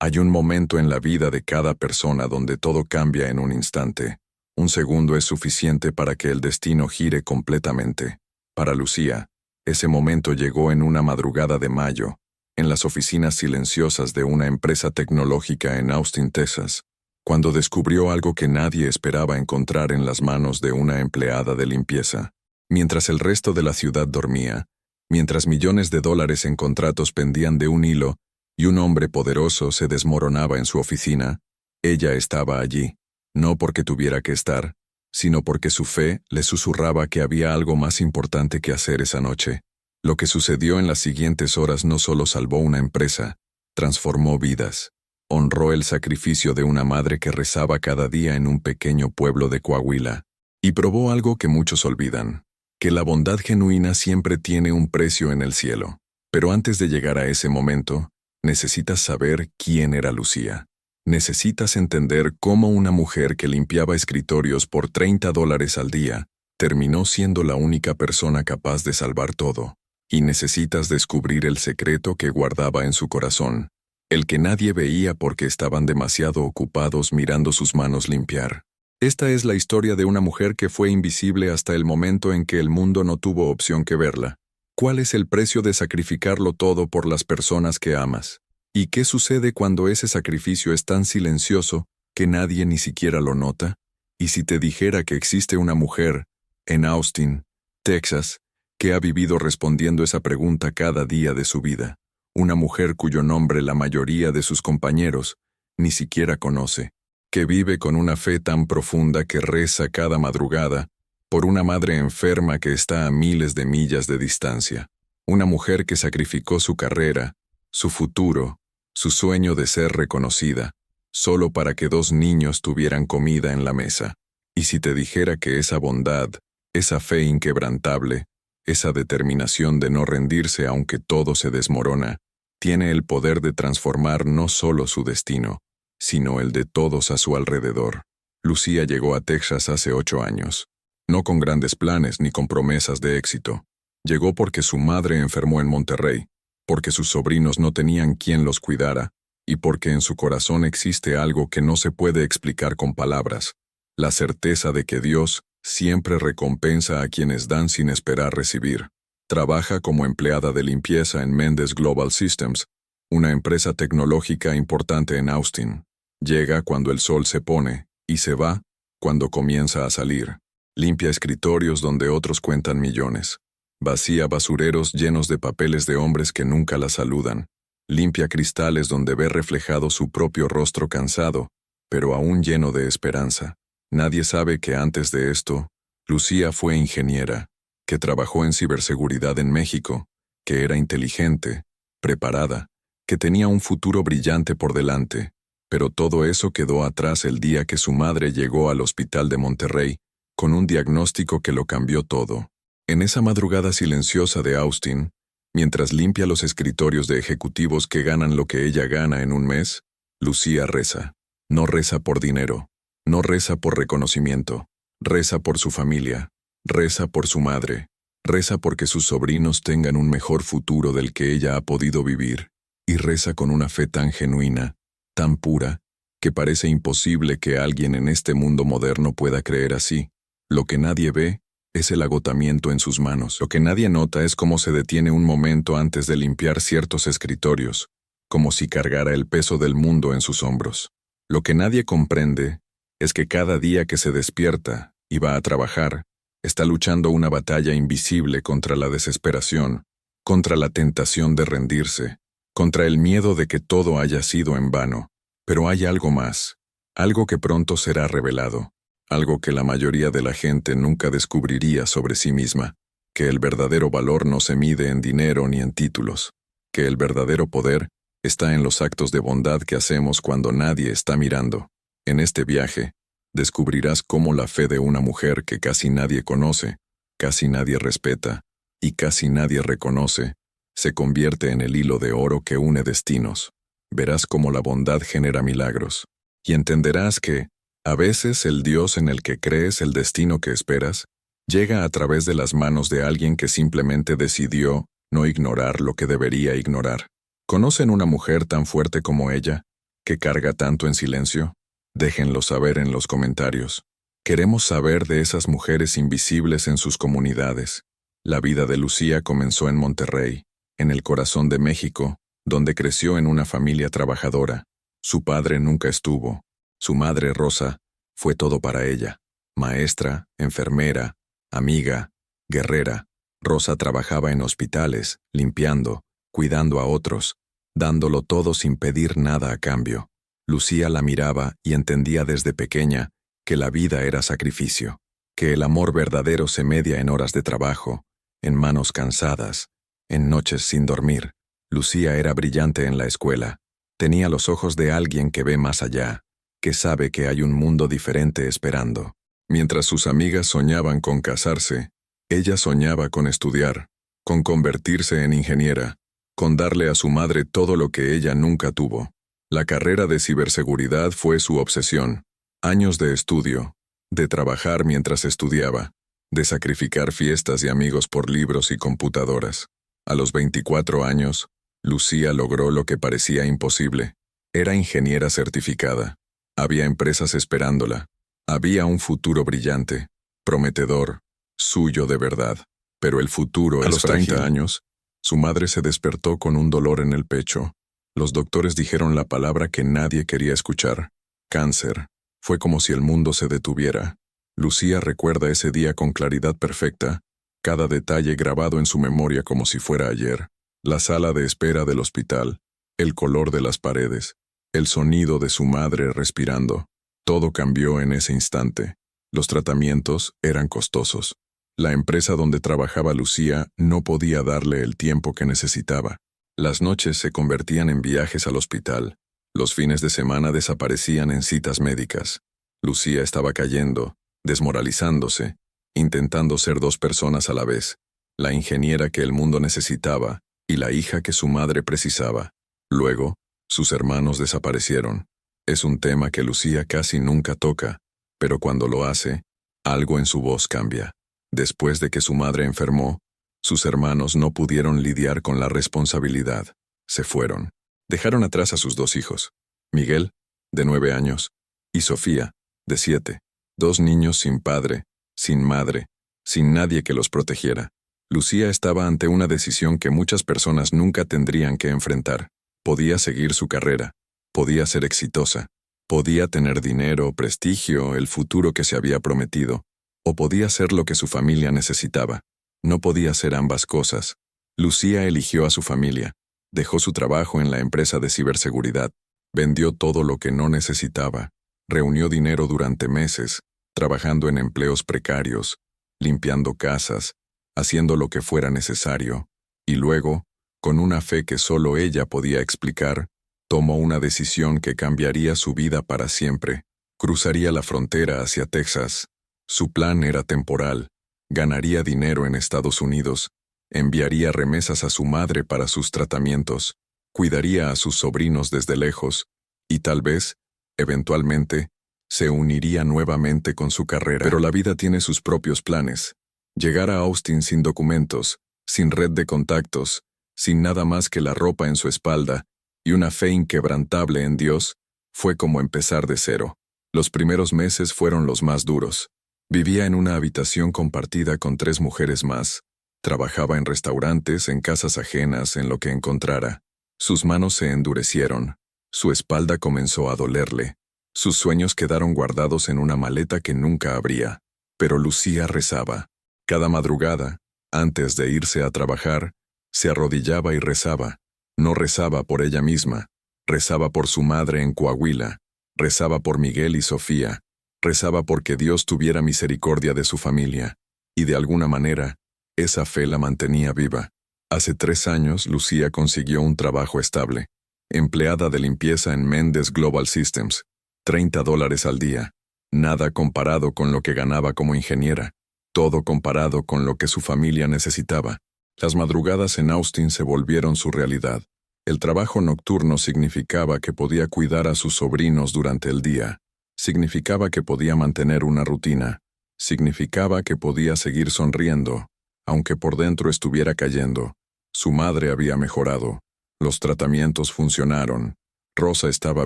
Hay un momento en la vida de cada persona donde todo cambia en un instante. Un segundo es suficiente para que el destino gire completamente. Para Lucía, ese momento llegó en una madrugada de mayo, en las oficinas silenciosas de una empresa tecnológica en Austin, Texas, cuando descubrió algo que nadie esperaba encontrar en las manos de una empleada de limpieza. Mientras el resto de la ciudad dormía, mientras millones de dólares en contratos pendían de un hilo y un hombre poderoso se desmoronaba en su oficina, ella estaba allí, no porque tuviera que estar, sino porque su fe le susurraba que había algo más importante que hacer esa noche. Lo que sucedió en las siguientes horas no solo salvó una empresa, transformó vidas. Honró el sacrificio de una madre que rezaba cada día en un pequeño pueblo de Coahuila. Y probó algo que muchos olvidan, que la bondad genuina siempre tiene un precio en el cielo. Pero antes de llegar a ese momento, necesitas saber quién era Lucía. Necesitas entender cómo una mujer que limpiaba escritorios por $30 al día terminó siendo la única persona capaz de salvar todo. Y necesitas descubrir el secreto que guardaba en su corazón, el que nadie veía porque estaban demasiado ocupados mirando sus manos limpiar. Esta es la historia de una mujer que fue invisible hasta el momento en que el mundo no tuvo opción que verla. ¿Cuál es el precio de sacrificarlo todo por las personas que amas? ¿Y qué sucede cuando ese sacrificio es tan silencioso que nadie ni siquiera lo nota? ¿Y si te dijera que existe una mujer, en Austin, Texas, que ha vivido respondiendo esa pregunta cada día de su vida? Una mujer cuyo nombre la mayoría de sus compañeros ni siquiera conoce, que vive con una fe tan profunda que reza cada madrugada por una madre enferma que está a miles de millas de distancia. Una mujer que sacrificó su carrera, su futuro, su sueño de ser reconocida, solo para que 2 niños tuvieran comida en la mesa. Y si te dijera que esa bondad, esa fe inquebrantable, esa determinación de no rendirse aunque todo se desmorona, tiene el poder de transformar no solo su destino, sino el de todos a su alrededor. Lucía llegó a Texas hace 8 años. No con grandes planes ni con promesas de éxito. Llegó porque su madre enfermó en Monterrey, porque sus sobrinos no tenían quien los cuidara, y porque en su corazón existe algo que no se puede explicar con palabras, la certeza de que Dios siempre recompensa a quienes dan sin esperar recibir. Trabaja como empleada de limpieza en Mendes Global Systems, una empresa tecnológica importante en Austin. Llega cuando el sol se pone, y se va cuando comienza a salir. Limpia escritorios donde otros cuentan millones. Vacía basureros llenos de papeles de hombres que nunca la saludan. Limpia cristales donde ve reflejado su propio rostro cansado, pero aún lleno de esperanza. Nadie sabe que antes de esto, Lucía fue ingeniera, que trabajó en ciberseguridad en México, que era inteligente, preparada, que tenía un futuro brillante por delante, pero todo eso quedó atrás el día que su madre llegó al hospital de Monterrey, con un diagnóstico que lo cambió todo. En esa madrugada silenciosa de Austin, mientras limpia los escritorios de ejecutivos que ganan lo que ella gana en un mes, Lucía reza. No reza por dinero, no reza por reconocimiento, reza por su familia, reza por su madre, reza porque sus sobrinos tengan un mejor futuro del que ella ha podido vivir, y reza con una fe tan genuina, tan pura, que parece imposible que alguien en este mundo moderno pueda creer así. Lo que nadie ve es el agotamiento en sus manos. Lo que nadie nota es cómo se detiene un momento antes de limpiar ciertos escritorios, como si cargara el peso del mundo en sus hombros. Lo que nadie comprende es que cada día que se despierta y va a trabajar, está luchando una batalla invisible contra la desesperación, contra la tentación de rendirse, contra el miedo de que todo haya sido en vano. Pero hay algo más, algo que pronto será revelado. Algo que la mayoría de la gente nunca descubriría sobre sí misma, que el verdadero valor no se mide en dinero ni en títulos, que el verdadero poder está en los actos de bondad que hacemos cuando nadie está mirando. En este viaje, descubrirás cómo la fe de una mujer que casi nadie conoce, casi nadie respeta y casi nadie reconoce, se convierte en el hilo de oro que une destinos. Verás cómo la bondad genera milagros, y entenderás que, a veces el Dios en el que crees, el destino que esperas, llega a través de las manos de alguien que simplemente decidió no ignorar lo que debería ignorar. ¿Conocen una mujer tan fuerte como ella? que carga tanto en silencio? Déjenlo saber en los comentarios. Queremos saber de esas mujeres invisibles en sus comunidades. La vida de Lucía comenzó en Monterrey, en el corazón de México, donde creció en una familia trabajadora. Su padre nunca estuvo. Su madre, Rosa, fue todo para ella. Maestra, enfermera, amiga, guerrera. Rosa trabajaba en hospitales, limpiando, cuidando a otros, dándolo todo sin pedir nada a cambio. Lucía la miraba y entendía desde pequeña que la vida era sacrificio, que el amor verdadero se media en horas de trabajo, en manos cansadas, en noches sin dormir. Lucía era brillante en la escuela. Tenía los ojos de alguien que ve más allá, que sabe que hay un mundo diferente esperando. Mientras sus amigas soñaban con casarse, ella soñaba con estudiar, con convertirse en ingeniera, con darle a su madre todo lo que ella nunca tuvo. La carrera de ciberseguridad fue su obsesión. Años de estudio, de trabajar mientras estudiaba, de sacrificar fiestas y amigos por libros y computadoras. A los 24 años, Lucía logró lo que parecía imposible. Era ingeniera certificada. Había empresas esperándola. Había un futuro brillante, prometedor, suyo de verdad. Pero el futuro es frágil. A los 30 años, su madre se despertó con un dolor en el pecho. Los doctores dijeron la palabra que nadie quería escuchar: cáncer. Fue como si el mundo se detuviera. Lucía recuerda ese día con claridad perfecta, cada detalle grabado en su memoria como si fuera ayer. La sala de espera del hospital, el color de las paredes, el sonido de su madre respirando. Todo cambió en ese instante. Los tratamientos eran costosos. La empresa donde trabajaba Lucía no podía darle el tiempo que necesitaba. Las noches se convertían en viajes al hospital. Los fines de semana desaparecían en citas médicas. Lucía estaba cayendo, desmoralizándose, intentando ser dos personas a la vez: la ingeniera que el mundo necesitaba y la hija que su madre precisaba. Luego, sus hermanos desaparecieron. Es un tema que Lucía casi nunca toca, pero cuando lo hace, algo en su voz cambia. Después de que su madre enfermó, sus hermanos no pudieron lidiar con la responsabilidad. Se fueron. Dejaron atrás a sus dos hijos, Miguel, de 9 años, y Sofía, de 7, dos niños sin padre, sin madre, sin nadie que los protegiera. Lucía estaba ante una decisión que muchas personas nunca tendrían que enfrentar. Podía seguir su carrera, podía ser exitosa, podía tener dinero, prestigio, el futuro que se había prometido, o podía ser lo que su familia necesitaba. No podía ser ambas cosas. Lucía eligió a su familia. Dejó su trabajo en la empresa de ciberseguridad, vendió todo lo que no necesitaba, reunió dinero durante meses, trabajando en empleos precarios, limpiando casas, haciendo lo que fuera necesario, y luego, con una fe que solo ella podía explicar, tomó una decisión que cambiaría su vida para siempre. Cruzaría la frontera hacia Texas. Su plan era temporal: ganaría dinero en Estados Unidos, enviaría remesas a su madre para sus tratamientos, cuidaría a sus sobrinos desde lejos, y tal vez, eventualmente, se uniría nuevamente con su carrera. Pero la vida tiene sus propios planes. Llegar a Austin sin documentos, sin red de contactos, sin nada más que la ropa en su espalda y una fe inquebrantable en Dios, fue como empezar de cero. Los primeros meses fueron los más duros. Vivía en una habitación compartida con 3 mujeres más. Trabajaba en restaurantes, en casas ajenas, en lo que encontrara. Sus manos se endurecieron. Su espalda comenzó a dolerle. Sus sueños quedaron guardados en una maleta que nunca abría. Pero Lucía rezaba. Cada madrugada, antes de irse a trabajar, se arrodillaba y rezaba. No rezaba por ella misma. Rezaba por su madre en Coahuila. Rezaba por Miguel y Sofía. Rezaba porque Dios tuviera misericordia de su familia. Y de alguna manera, esa fe la mantenía viva. Hace 3 años, Lucía consiguió un trabajo estable. Empleada de limpieza en Mendes Global Systems. $30 al día. Nada comparado con lo que ganaba como ingeniera. Todo comparado con lo que su familia necesitaba. Las madrugadas en Austin se volvieron su realidad. El trabajo nocturno significaba que podía cuidar a sus sobrinos durante el día. Significaba que podía mantener una rutina. Significaba que podía seguir sonriendo, aunque por dentro estuviera cayendo. Su madre había mejorado. Los tratamientos funcionaron. Rosa estaba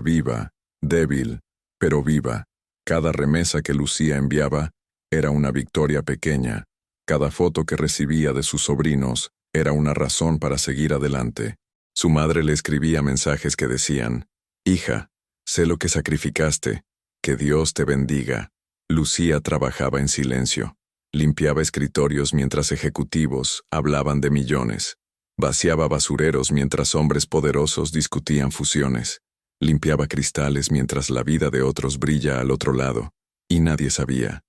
viva, débil, pero viva. Cada remesa que Lucía enviaba era una victoria pequeña. Cada foto que recibía de sus sobrinos era una razón para seguir adelante. Su madre le escribía mensajes que decían: «Hija, sé lo que sacrificaste. Que Dios te bendiga». Lucía trabajaba en silencio. Limpiaba escritorios mientras ejecutivos hablaban de millones. Vaciaba basureros mientras hombres poderosos discutían fusiones. Limpiaba cristales mientras la vida de otros brilla al otro lado. Y nadie sabía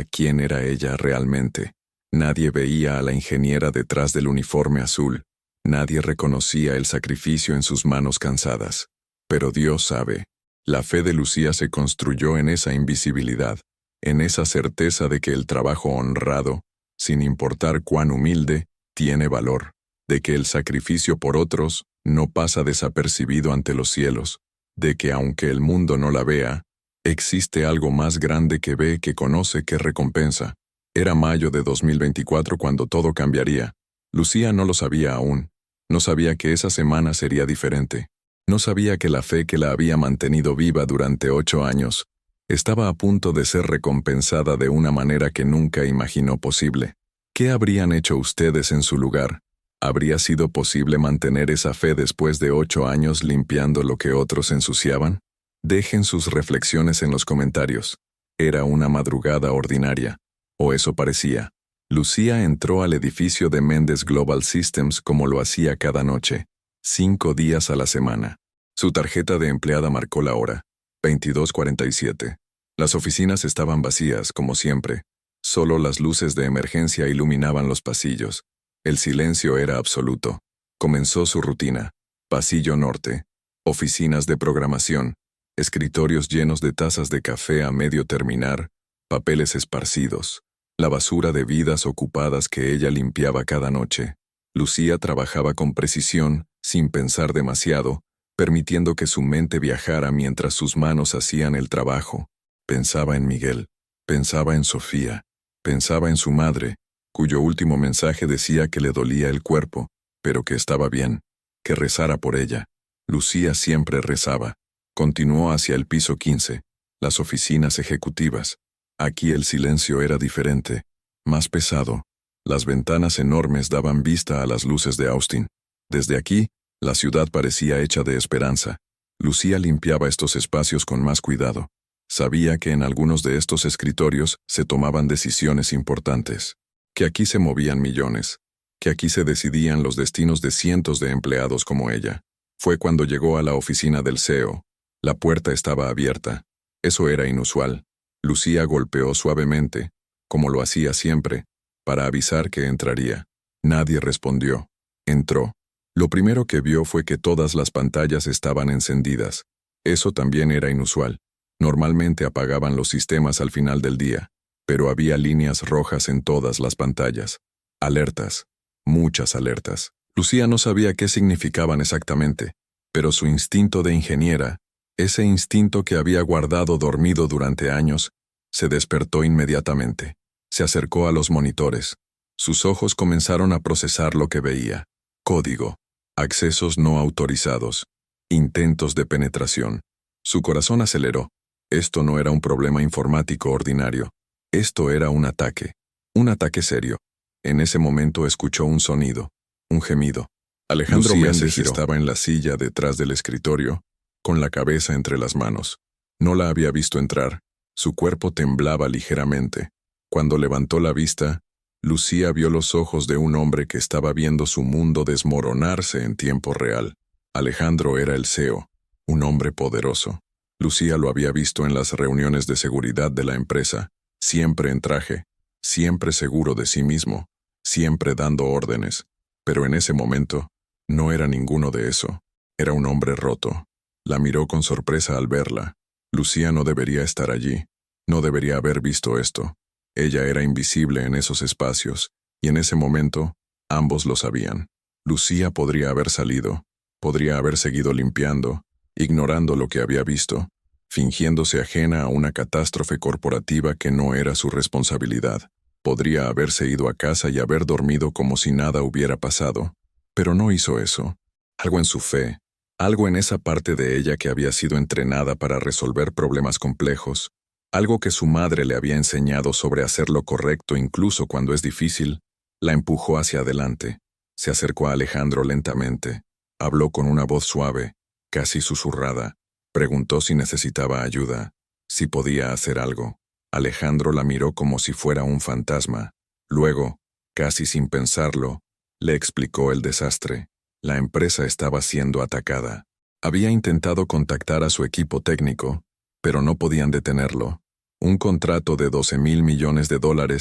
quién era ella realmente. Nadie veía a la ingeniera detrás del uniforme azul. Nadie reconocía el sacrificio en sus manos cansadas. Pero Dios sabe. La fe de Lucía se construyó en esa invisibilidad, en esa certeza de que el trabajo honrado, sin importar cuán humilde, tiene valor, de que el sacrificio por otros no pasa desapercibido ante los cielos, de que aunque el mundo no la vea, existe algo más grande que ve, que conoce, que recompensa. Era mayo de 2024 cuando todo cambiaría. Lucía no lo sabía aún. No sabía que esa semana sería diferente. No sabía que la fe que la había mantenido viva durante 8 años estaba a punto de ser recompensada de una manera que nunca imaginó posible. ¿Qué habrían hecho ustedes en su lugar? ¿Habría sido posible mantener esa fe después de 8 años limpiando lo que otros ensuciaban? Dejen sus reflexiones en los comentarios. Era una madrugada ordinaria, o eso parecía. Lucía entró al edificio de Mendes Global Systems como lo hacía cada noche, 5 días a la semana. Su tarjeta de empleada marcó la hora, 22:47. Las oficinas estaban vacías, como siempre. Solo las luces de emergencia iluminaban los pasillos. El silencio era absoluto. Comenzó su rutina. Pasillo norte. Oficinas de programación. Escritorios llenos de tazas de café a medio terminar. Papeles esparcidos. La basura de vidas ocupadas que ella limpiaba cada noche. Lucía trabajaba con precisión, sin pensar demasiado, permitiendo que su mente viajara mientras sus manos hacían el trabajo. Pensaba en Miguel. Pensaba en Sofía. Pensaba en su madre, cuyo último mensaje decía que le dolía el cuerpo, pero que estaba bien, que rezara por ella. Lucía siempre rezaba. Continuó hacia el piso 15, las oficinas ejecutivas. Aquí el silencio era diferente, más pesado. Las ventanas enormes daban vista a las luces de Austin. Desde aquí, la ciudad parecía hecha de esperanza. Lucía limpiaba estos espacios con más cuidado. Sabía que en algunos de estos escritorios se tomaban decisiones importantes, que aquí se movían millones, que aquí se decidían los destinos de cientos de empleados como ella. Fue cuando llegó a la oficina del CEO. La puerta estaba abierta. Eso era inusual. Lucía golpeó suavemente, como lo hacía siempre, para avisar que entraría. Nadie respondió. Entró. Lo primero que vio fue que todas las pantallas estaban encendidas. Eso también era inusual. Normalmente apagaban los sistemas al final del día, pero había líneas rojas en todas las pantallas. Alertas. Muchas alertas. Lucía no sabía qué significaban exactamente, pero su instinto de ingeniera, ese instinto que había guardado dormido durante años, se despertó inmediatamente. Se acercó a los monitores. Sus ojos comenzaron a procesar lo que veía. Código. Accesos no autorizados. Intentos de penetración. Su corazón aceleró. Esto no era un problema informático ordinario. Esto era un ataque. Un ataque serio. En ese momento escuchó un sonido. Un gemido. Alejandro Méndez estaba en la silla detrás del escritorio, con la cabeza entre las manos. No la había visto entrar. Su cuerpo temblaba ligeramente. Cuando levantó la vista, Lucía vio los ojos de un hombre que estaba viendo su mundo desmoronarse en tiempo real. Alejandro era el CEO, un hombre poderoso. Lucía lo había visto en las reuniones de seguridad de la empresa, siempre en traje, siempre seguro de sí mismo, siempre dando órdenes. Pero en ese momento, no era ninguno de eso. Era un hombre roto. La miró con sorpresa al verla. Lucía no debería estar allí. No debería haber visto esto. Ella era invisible en esos espacios, y en ese momento, ambos lo sabían. Lucía podría haber salido, podría haber seguido limpiando, ignorando lo que había visto, fingiéndose ajena a una catástrofe corporativa que no era su responsabilidad. Podría haberse ido a casa y haber dormido como si nada hubiera pasado. Pero no hizo eso. Algo en su fe, Algo en esa parte de ella que había sido entrenada para resolver problemas complejos, algo que su madre le había enseñado sobre hacer lo correcto incluso cuando es difícil, la empujó hacia adelante. Se acercó a Alejandro lentamente. Habló con una voz suave, casi susurrada. Preguntó si necesitaba ayuda, si podía hacer algo. Alejandro la miró como si fuera un fantasma. Luego, casi sin pensarlo, le explicó el desastre. La empresa estaba siendo atacada. Había intentado contactar a su equipo técnico, pero no podían detenerlo. Un contrato de $12,000 millones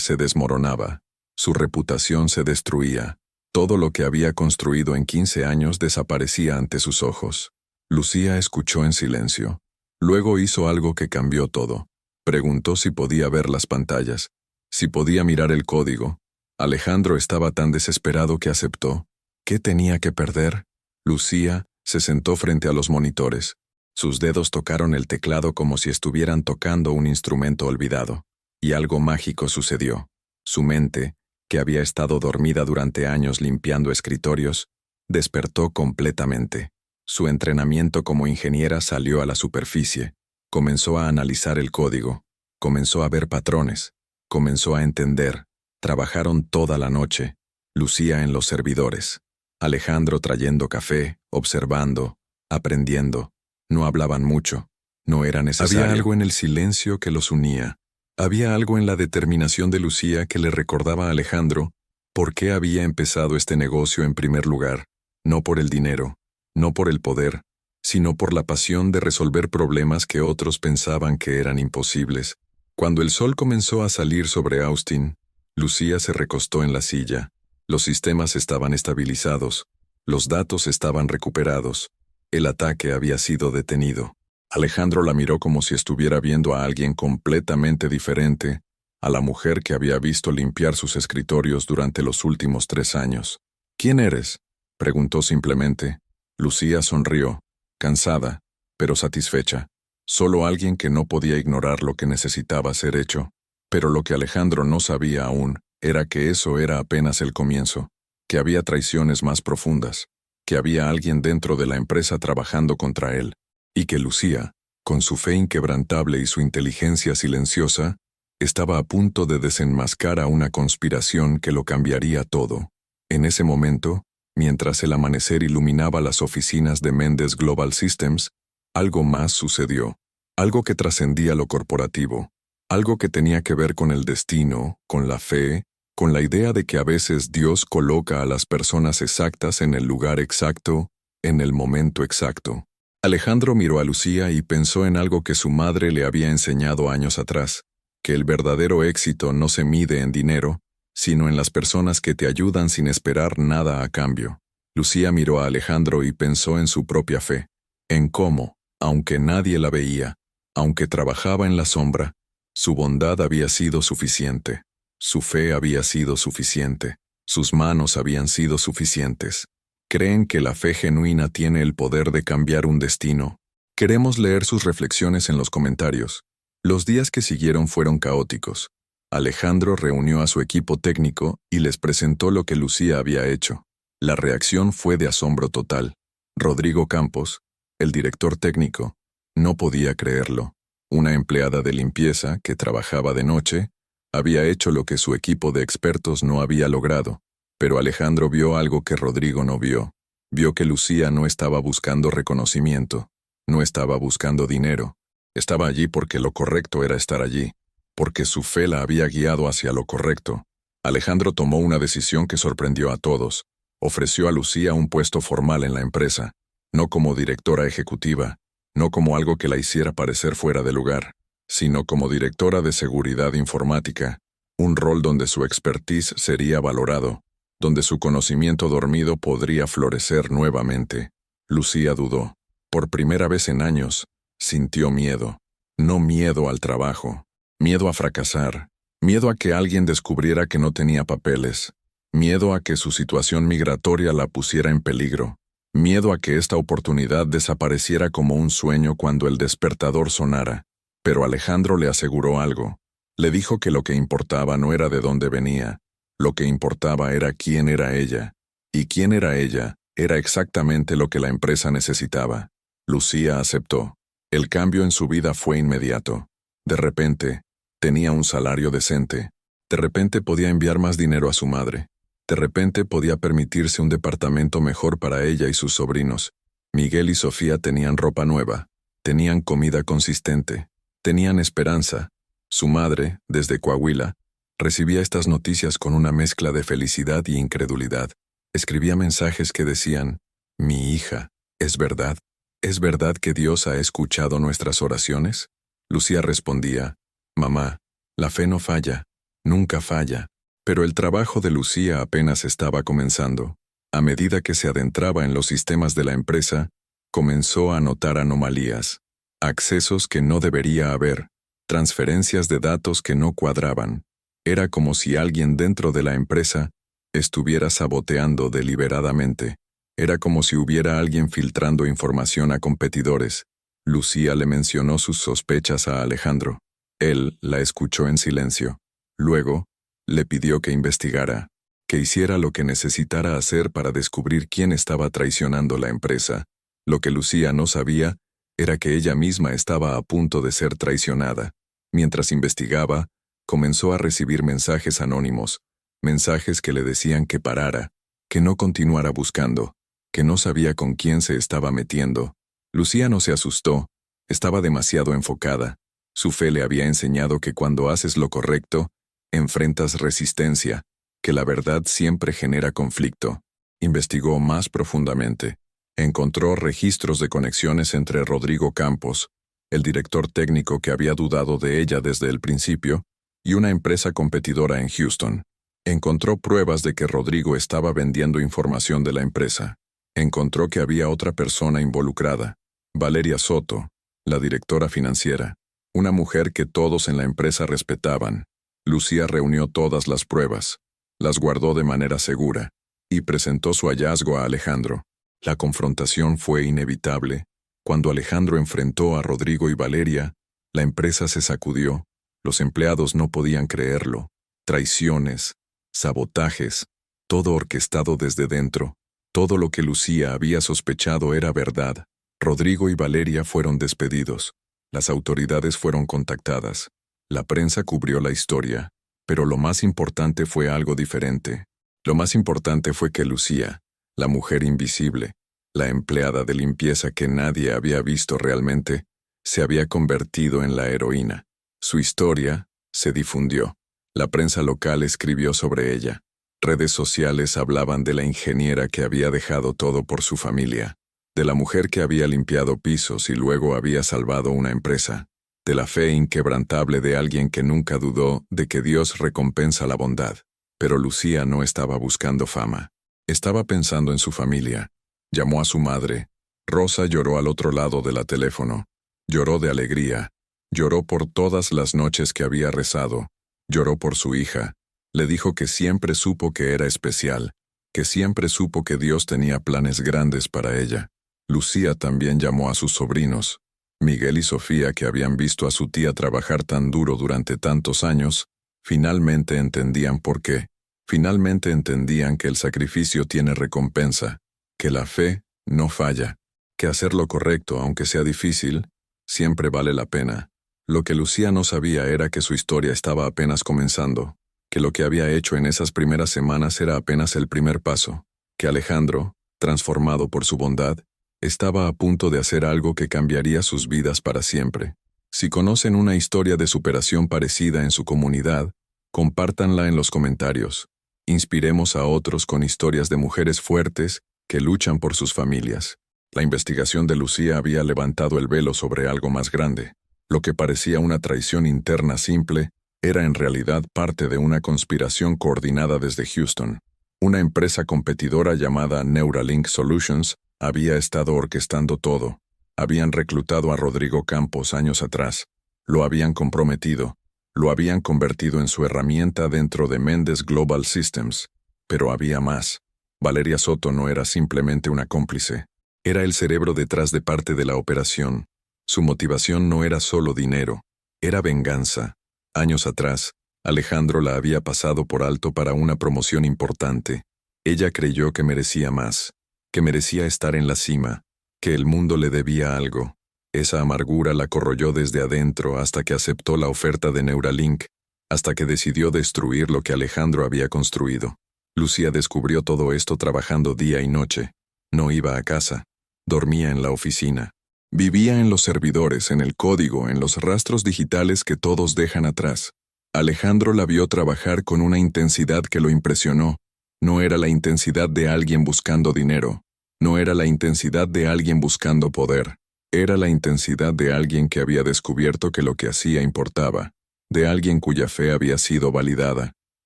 se desmoronaba. Su reputación se destruía. Todo lo que había construido en 15 años desaparecía ante sus ojos. Lucía escuchó en silencio. Luego hizo algo que cambió todo. Preguntó si podía ver las pantallas, si podía mirar el código. Alejandro estaba tan desesperado que aceptó. ¿Qué tenía que perder? Lucía se sentó frente a los monitores. Sus dedos tocaron el teclado como si estuvieran tocando un instrumento olvidado. Y algo mágico sucedió. Su mente, que había estado dormida durante años limpiando escritorios, despertó completamente. Su entrenamiento como ingeniera salió a la superficie. Comenzó a analizar el código. Comenzó a ver patrones. Comenzó a entender. Trabajaron toda la noche. Lucía en los servidores. Alejandro trayendo café, observando, aprendiendo. No hablaban mucho. No era necesario. Había algo en el silencio que los unía. Había algo en la determinación de Lucía que le recordaba a Alejandro por qué había empezado este negocio en primer lugar, no por el dinero, no por el poder, sino por la pasión de resolver problemas que otros pensaban que eran imposibles. Cuando el sol comenzó a salir sobre Austin, Lucía se recostó en la silla. Los sistemas estaban estabilizados, los datos estaban recuperados, el ataque había sido detenido. Alejandro la miró como si estuviera viendo a alguien completamente diferente, a la mujer que había visto limpiar sus escritorios durante los últimos 3 años. ¿Quién eres?, preguntó simplemente. Lucía sonrió, cansada, pero satisfecha. Solo alguien que no podía ignorar lo que necesitaba ser hecho. Pero lo que Alejandro no sabía aún era que eso era apenas el comienzo, que había traiciones más profundas, que había alguien dentro de la empresa trabajando contra él, y que Lucía, con su fe inquebrantable y su inteligencia silenciosa, estaba a punto de desenmascarar a una conspiración que lo cambiaría todo. En ese momento, mientras el amanecer iluminaba las oficinas de Mendes Global Systems, algo más sucedió, algo que trascendía lo corporativo, algo que tenía que ver con el destino, con la fe, con la idea de que a veces Dios coloca a las personas exactas en el lugar exacto, en el momento exacto. Alejandro miró a Lucía y pensó en algo que su madre le había enseñado años atrás, que el verdadero éxito no se mide en dinero, sino en las personas que te ayudan sin esperar nada a cambio. Lucía miró a Alejandro y pensó en su propia fe, en cómo, aunque nadie la veía, aunque trabajaba en la sombra, su bondad había sido suficiente, su fe había sido suficiente, sus manos habían sido suficientes. ¿Creen que la fe genuina tiene el poder de cambiar un destino? Queremos leer sus reflexiones en los comentarios. Los días que siguieron fueron caóticos. Alejandro reunió a su equipo técnico y les presentó lo que Lucía había hecho. La reacción fue de asombro total. Rodrigo Campos, el director técnico, no podía creerlo. Una empleada de limpieza, que trabajaba de noche, había hecho lo que su equipo de expertos no había logrado. Pero Alejandro vio algo que Rodrigo no vio. Vio que Lucía no estaba buscando reconocimiento, no estaba buscando dinero. Estaba allí porque lo correcto era estar allí, porque su fe la había guiado hacia lo correcto. Alejandro tomó una decisión que sorprendió a todos. Ofreció a Lucía un puesto formal en la empresa, no como directora ejecutiva, no como algo que la hiciera parecer fuera de lugar, sino como directora de seguridad informática, un rol donde su expertise sería valorado, donde su conocimiento dormido podría florecer nuevamente. Lucía dudó. Por primera vez en años, sintió miedo. No miedo al trabajo, miedo a fracasar, miedo a que alguien descubriera que no tenía papeles, miedo a que su situación migratoria la pusiera en peligro, miedo a que esta oportunidad desapareciera como un sueño cuando el despertador sonara. Pero Alejandro le aseguró algo. Le dijo que lo que importaba no era de dónde venía, lo que importaba era quién era ella. ¿Y quién era ella? Era exactamente lo que la empresa necesitaba. Lucía aceptó. El cambio en su vida fue inmediato. De repente, tenía un salario decente. De repente podía enviar más dinero a su madre. De repente podía permitirse un departamento mejor para ella y sus sobrinos. Miguel y Sofía tenían ropa nueva. Tenían comida consistente. Tenían esperanza. Su madre, desde Coahuila, recibía estas noticias con una mezcla de felicidad y incredulidad. Escribía mensajes que decían: «Mi hija, ¿es verdad? ¿Es verdad que Dios ha escuchado nuestras oraciones?». Lucía respondía: «Mamá, la fe no falla, nunca falla». Pero el trabajo de Lucía apenas estaba comenzando. A medida que se adentraba en los sistemas de la empresa, comenzó a notar anomalías, accesos que no debería haber, transferencias de datos que no cuadraban. Era como si alguien dentro de la empresa estuviera saboteando deliberadamente. Era como si hubiera alguien filtrando información a competidores. Lucía le mencionó sus sospechas a Alejandro. Él la escuchó en silencio. Luego, le pidió que investigara, que hiciera lo que necesitara hacer para descubrir quién estaba traicionando la empresa. Lo que Lucía no sabía era que ella misma estaba a punto de ser traicionada. Mientras investigaba, comenzó a recibir mensajes anónimos, mensajes que le decían que parara, que no continuara buscando, que no sabía con quién se estaba metiendo. Lucía no se asustó, estaba demasiado enfocada. Su fe le había enseñado que cuando haces lo correcto, enfrentas resistencia, que la verdad siempre genera conflicto. Investigó más profundamente. Encontró registros de conexiones entre Rodrigo Campos, el director técnico que había dudado de ella desde el principio, y una empresa competidora en Houston. Encontró pruebas de que Rodrigo estaba vendiendo información de la empresa. Encontró que había otra persona involucrada, Valeria Soto, la directora financiera, una mujer que todos en la empresa respetaban. Lucía reunió todas las pruebas, las guardó de manera segura, y presentó su hallazgo a Alejandro. La confrontación fue inevitable. Cuando Alejandro enfrentó a Rodrigo y Valeria, la empresa se sacudió. Los empleados no podían creerlo. Traiciones, sabotajes, todo orquestado desde dentro. Todo lo que Lucía había sospechado era verdad. Rodrigo y Valeria fueron despedidos. Las autoridades fueron contactadas. La prensa cubrió la historia. Pero lo más importante fue algo diferente. Lo más importante fue que Lucía, la mujer invisible, la empleada de limpieza que nadie había visto realmente, se había convertido en la heroína. Su historia se difundió. La prensa local escribió sobre ella. Redes sociales hablaban de la ingeniera que había dejado todo por su familia, de la mujer que había limpiado pisos y luego había salvado una empresa, de la fe inquebrantable de alguien que nunca dudó de que Dios recompensa la bondad. Pero Lucía no estaba buscando fama. Estaba pensando en su familia. Llamó a su madre. Rosa lloró al otro lado de la teléfono. Lloró de alegría. Lloró por todas las noches que había rezado. Lloró por su hija. Le dijo que siempre supo que era especial, que siempre supo que Dios tenía planes grandes para ella. Lucía también llamó a sus sobrinos. Miguel y Sofía, que habían visto a su tía trabajar tan duro durante tantos años, finalmente entendían por qué. Finalmente entendían que el sacrificio tiene recompensa, que la fe no falla, que hacer lo correcto, aunque sea difícil, siempre vale la pena. Lo que Lucía no sabía era que su historia estaba apenas comenzando, que lo que había hecho en esas primeras semanas era apenas el primer paso, que Alejandro, transformado por su bondad, estaba a punto de hacer algo que cambiaría sus vidas para siempre. Si conocen una historia de superación parecida en su comunidad, compártanla en los comentarios. Inspiremos a otros con historias de mujeres fuertes que luchan por sus familias. La investigación de Lucía había levantado el velo sobre algo más grande. Lo que parecía una traición interna simple era en realidad parte de una conspiración coordinada desde Houston. Una empresa competidora llamada Neuralink Solutions había estado orquestando todo. Habían reclutado a Rodrigo Campos años atrás. Lo habían comprometido. Lo habían convertido en su herramienta dentro de Mendes Global Systems. Pero había más. Valeria Soto no era simplemente una cómplice. Era el cerebro detrás de parte de la operación. Su motivación no era solo dinero. Era venganza. Años atrás, Alejandro la había pasado por alto para una promoción importante. Ella creyó que merecía más, que merecía estar en la cima, que el mundo le debía algo. Esa amargura la corroyó desde adentro hasta que aceptó la oferta de Neuralink, hasta que decidió destruir lo que Alejandro había construido. Lucía descubrió todo esto trabajando día y noche. No iba a casa. Dormía en la oficina. Vivía en los servidores, en el código, en los rastros digitales que todos dejan atrás. Alejandro la vio trabajar con una intensidad que lo impresionó. No era la intensidad de alguien buscando dinero. No era la intensidad de alguien buscando poder. Era la intensidad de alguien que había descubierto que lo que hacía importaba, de alguien cuya fe había sido validada,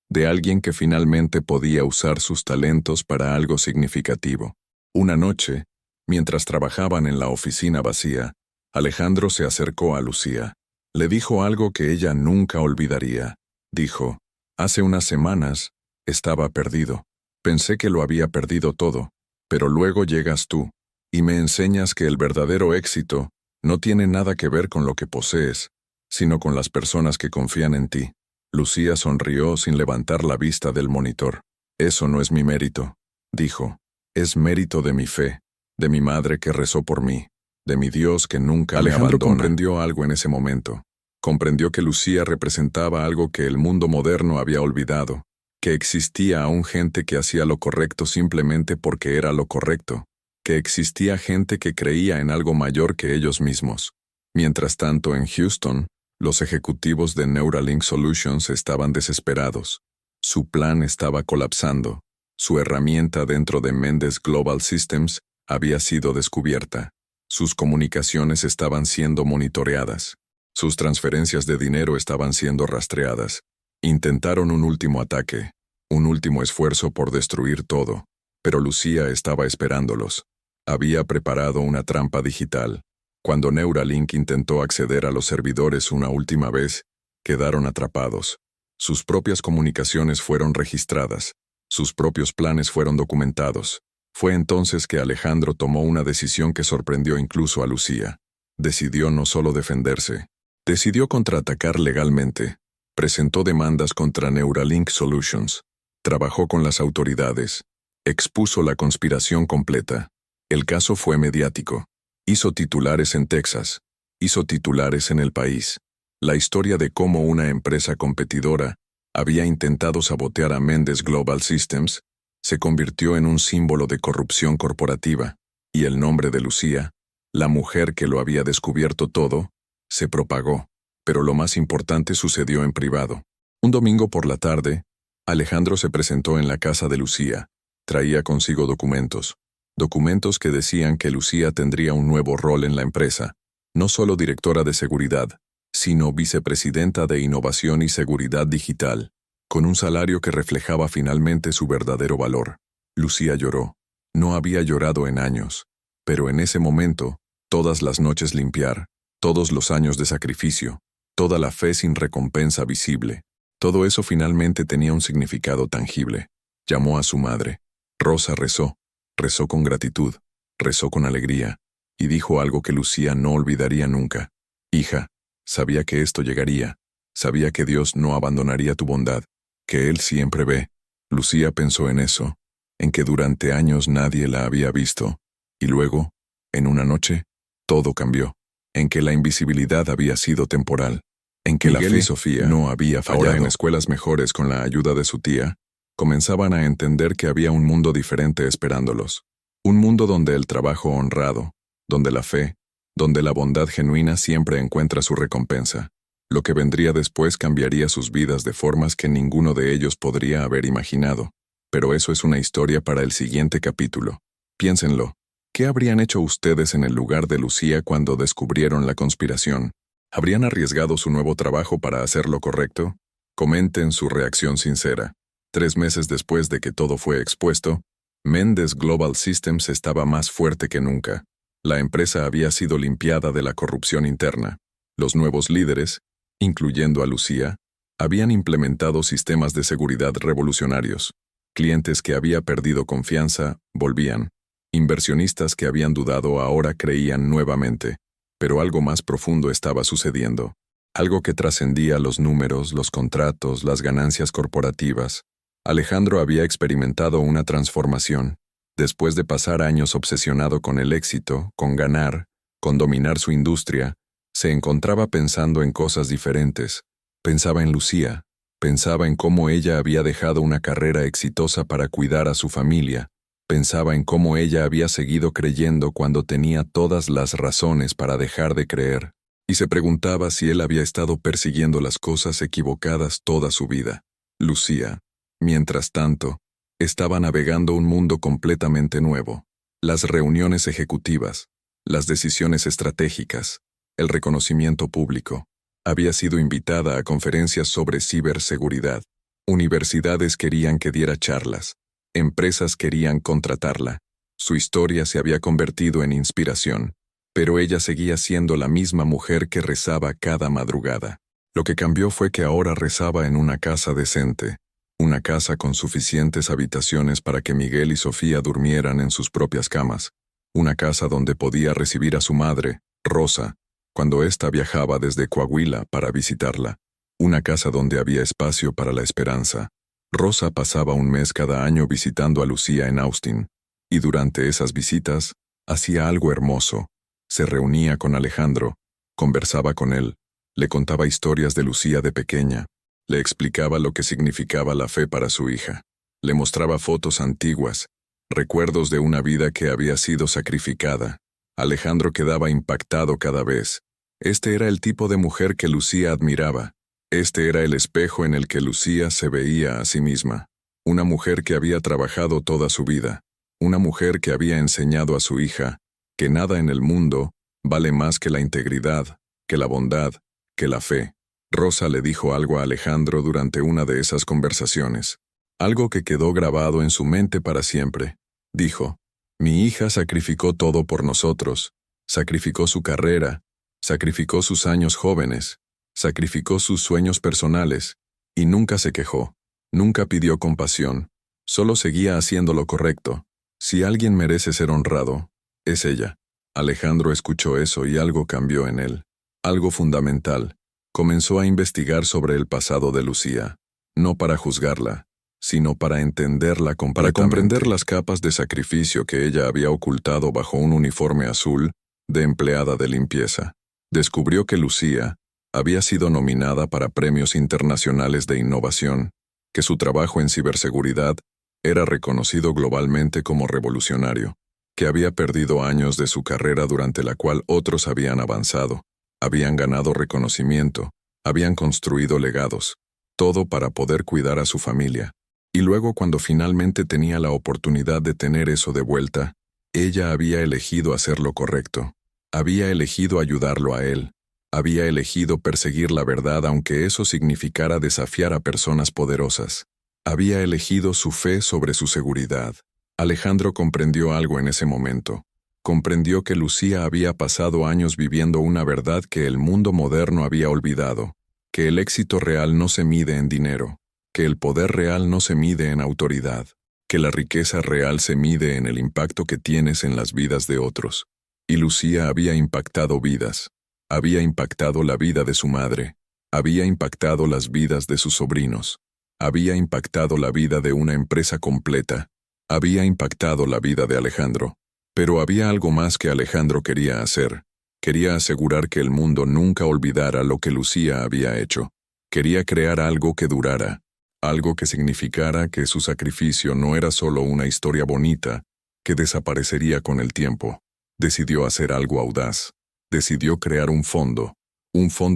de alguien que finalmente podía usar sus talentos para algo significativo. Una noche, mientras trabajaban en la oficina vacía, Alejandro se acercó a Lucía. Le dijo algo que ella nunca olvidaría. Dijo: «Hace unas semanas, estaba perdido. Pensé que lo había perdido todo, pero luego llegas tú, y me enseñas que el verdadero éxito no tiene nada que ver con lo que posees, sino con las personas que confían en ti». Lucía sonrió sin levantar la vista del monitor. «Eso no es mi mérito», dijo. «Es mérito de mi fe, de mi madre que rezó por mí, de mi Dios que nunca me abandona». Alejandro comprendió algo en ese momento. Comprendió que Lucía representaba algo que el mundo moderno había olvidado, que existía aún gente que hacía lo correcto simplemente porque era lo correcto, que existía gente que creía en algo mayor que ellos mismos. Mientras tanto, en Houston, los ejecutivos de Neuralink Solutions estaban desesperados. Su plan estaba colapsando. Su herramienta dentro de Mendes Global Systems había sido descubierta. Sus comunicaciones estaban siendo monitoreadas. Sus transferencias de dinero estaban siendo rastreadas. Intentaron un último ataque, un último esfuerzo por destruir todo, pero Lucía estaba esperándolos. Había preparado una trampa digital. Cuando Neuralink intentó acceder a los servidores una última vez, quedaron atrapados. Sus propias comunicaciones fueron registradas. Sus propios planes fueron documentados. Fue entonces que Alejandro tomó una decisión que sorprendió incluso a Lucía. Decidió no solo defenderse, decidió contraatacar legalmente. Presentó demandas contra Neuralink Solutions. Trabajó con las autoridades. Expuso la conspiración completa. El caso fue mediático. Hizo titulares en Texas. Hizo titulares en el país. La historia de cómo una empresa competidora había intentado sabotear a Mendes Global Systems se convirtió en un símbolo de corrupción corporativa, y el nombre de Lucía, la mujer que lo había descubierto todo, se propagó. Pero lo más importante sucedió en privado. Un domingo por la tarde, Alejandro se presentó en la casa de Lucía. Traía consigo documentos. Documentos que decían que Lucía tendría un nuevo rol en la empresa, no solo directora de seguridad, sino vicepresidenta de Innovación y Seguridad Digital, con un salario que reflejaba finalmente su verdadero valor. Lucía lloró. No había llorado en años, pero en ese momento, todas las noches limpiar, todos los años de sacrificio, toda la fe sin recompensa visible, todo eso finalmente tenía un significado tangible. Llamó a su madre. Rosa rezó. Rezó con gratitud, rezó con alegría, y dijo algo que Lucía no olvidaría nunca. «Hija, sabía que esto llegaría, sabía que Dios no abandonaría tu bondad, que Él siempre ve». Lucía pensó en eso, en que durante años nadie la había visto, y luego, en una noche, todo cambió, en que la invisibilidad había sido temporal, en que Miguel la fe y Sofía no había fallado. Ahora en escuelas mejores con la ayuda de su tía, comenzaban a entender que había un mundo diferente esperándolos. Un mundo donde el trabajo honrado, donde la fe, donde la bondad genuina siempre encuentra su recompensa. Lo que vendría después cambiaría sus vidas de formas que ninguno de ellos podría haber imaginado. Pero eso es una historia para el siguiente capítulo. Piénsenlo. ¿Qué habrían hecho ustedes en el lugar de Lucía cuando descubrieron la conspiración? ¿Habrían arriesgado su nuevo trabajo para hacer lo correcto? Comenten su reacción sincera. 3 meses después de que todo fue expuesto, Mendes Global Systems estaba más fuerte que nunca. La empresa había sido limpiada de la corrupción interna. Los nuevos líderes, incluyendo a Lucía, habían implementado sistemas de seguridad revolucionarios. Clientes que había perdido confianza, volvían. Inversionistas que habían dudado ahora creían nuevamente. Pero algo más profundo estaba sucediendo. Algo que trascendía los números, los contratos, las ganancias corporativas. Alejandro había experimentado una transformación. Después de pasar años obsesionado con el éxito, con ganar, con dominar su industria, se encontraba pensando en cosas diferentes. Pensaba en Lucía, pensaba en cómo ella había dejado una carrera exitosa para cuidar a su familia, pensaba en cómo ella había seguido creyendo cuando tenía todas las razones para dejar de creer, y se preguntaba si él había estado persiguiendo las cosas equivocadas toda su vida. Lucía, mientras tanto, estaba navegando un mundo completamente nuevo. Las reuniones ejecutivas, las decisiones estratégicas, el reconocimiento público. Había sido invitada a conferencias sobre ciberseguridad. Universidades querían que diera charlas. Empresas querían contratarla. Su historia se había convertido en inspiración, pero ella seguía siendo la misma mujer que rezaba cada madrugada. Lo que cambió fue que ahora rezaba en una casa decente, una casa con suficientes habitaciones para que Miguel y Sofía durmieran en sus propias camas, una casa donde podía recibir a su madre, Rosa, cuando ésta viajaba desde Coahuila para visitarla, una casa donde había espacio para la esperanza. Rosa pasaba un mes cada año visitando a Lucía en Austin, y durante esas visitas hacía algo hermoso. Se reunía con Alejandro, conversaba con él, le contaba historias de Lucía de pequeña, le explicaba lo que significaba la fe para su hija, le mostraba fotos antiguas, recuerdos de una vida que había sido sacrificada. Alejandro quedaba impactado cada vez. Este era el tipo de mujer que Lucía admiraba. Este era el espejo en el que Lucía se veía a sí misma. Una mujer que había trabajado toda su vida. Una mujer que había enseñado a su hija que nada en el mundo vale más que la integridad, que la bondad, que la fe. Rosa le dijo algo a Alejandro durante una de esas conversaciones. Algo que quedó grabado en su mente para siempre. Dijo: mi hija sacrificó todo por nosotros, sacrificó su carrera, sacrificó sus años jóvenes, sacrificó sus sueños personales, y nunca se quejó, nunca pidió compasión, solo seguía haciendo lo correcto. Si alguien merece ser honrado, es ella. Alejandro escuchó eso y algo cambió en él, algo fundamental. Comenzó a investigar sobre el pasado de Lucía, no para juzgarla, sino para entenderla completamente, para comprender las capas de sacrificio que ella había ocultado bajo un uniforme azul de empleada de limpieza. Descubrió que Lucía había sido nominada para premios internacionales de innovación, que su trabajo en ciberseguridad era reconocido globalmente como revolucionario, que había perdido años de su carrera durante la cual otros habían avanzado, habían ganado reconocimiento, habían construido legados, todo para poder cuidar a su familia. Y luego, cuando finalmente tenía la oportunidad de tener eso de vuelta, ella había elegido hacer lo correcto. Había elegido ayudarlo a él. Había elegido perseguir la verdad aunque eso significara desafiar a personas poderosas. Había elegido su fe sobre su seguridad. Alejandro comprendió algo en ese momento. Comprendió que Lucía había pasado años viviendo una verdad que el mundo moderno había olvidado, que el éxito real no se mide en dinero, que el poder real no se mide en autoridad, que la riqueza real se mide en el impacto que tienes en las vidas de otros. Y Lucía había impactado vidas. Había impactado la vida de su madre. Había impactado las vidas de sus sobrinos. Había impactado la vida de una empresa completa. Había impactado la vida de Alejandro. Pero había algo más que Alejandro quería hacer. Quería asegurar que el mundo nunca olvidara lo que Lucía había hecho. Quería crear algo que durara. Algo que significara que su sacrificio no era solo una historia bonita, que desaparecería con el tiempo. Decidió hacer algo audaz. Decidió crear un fondo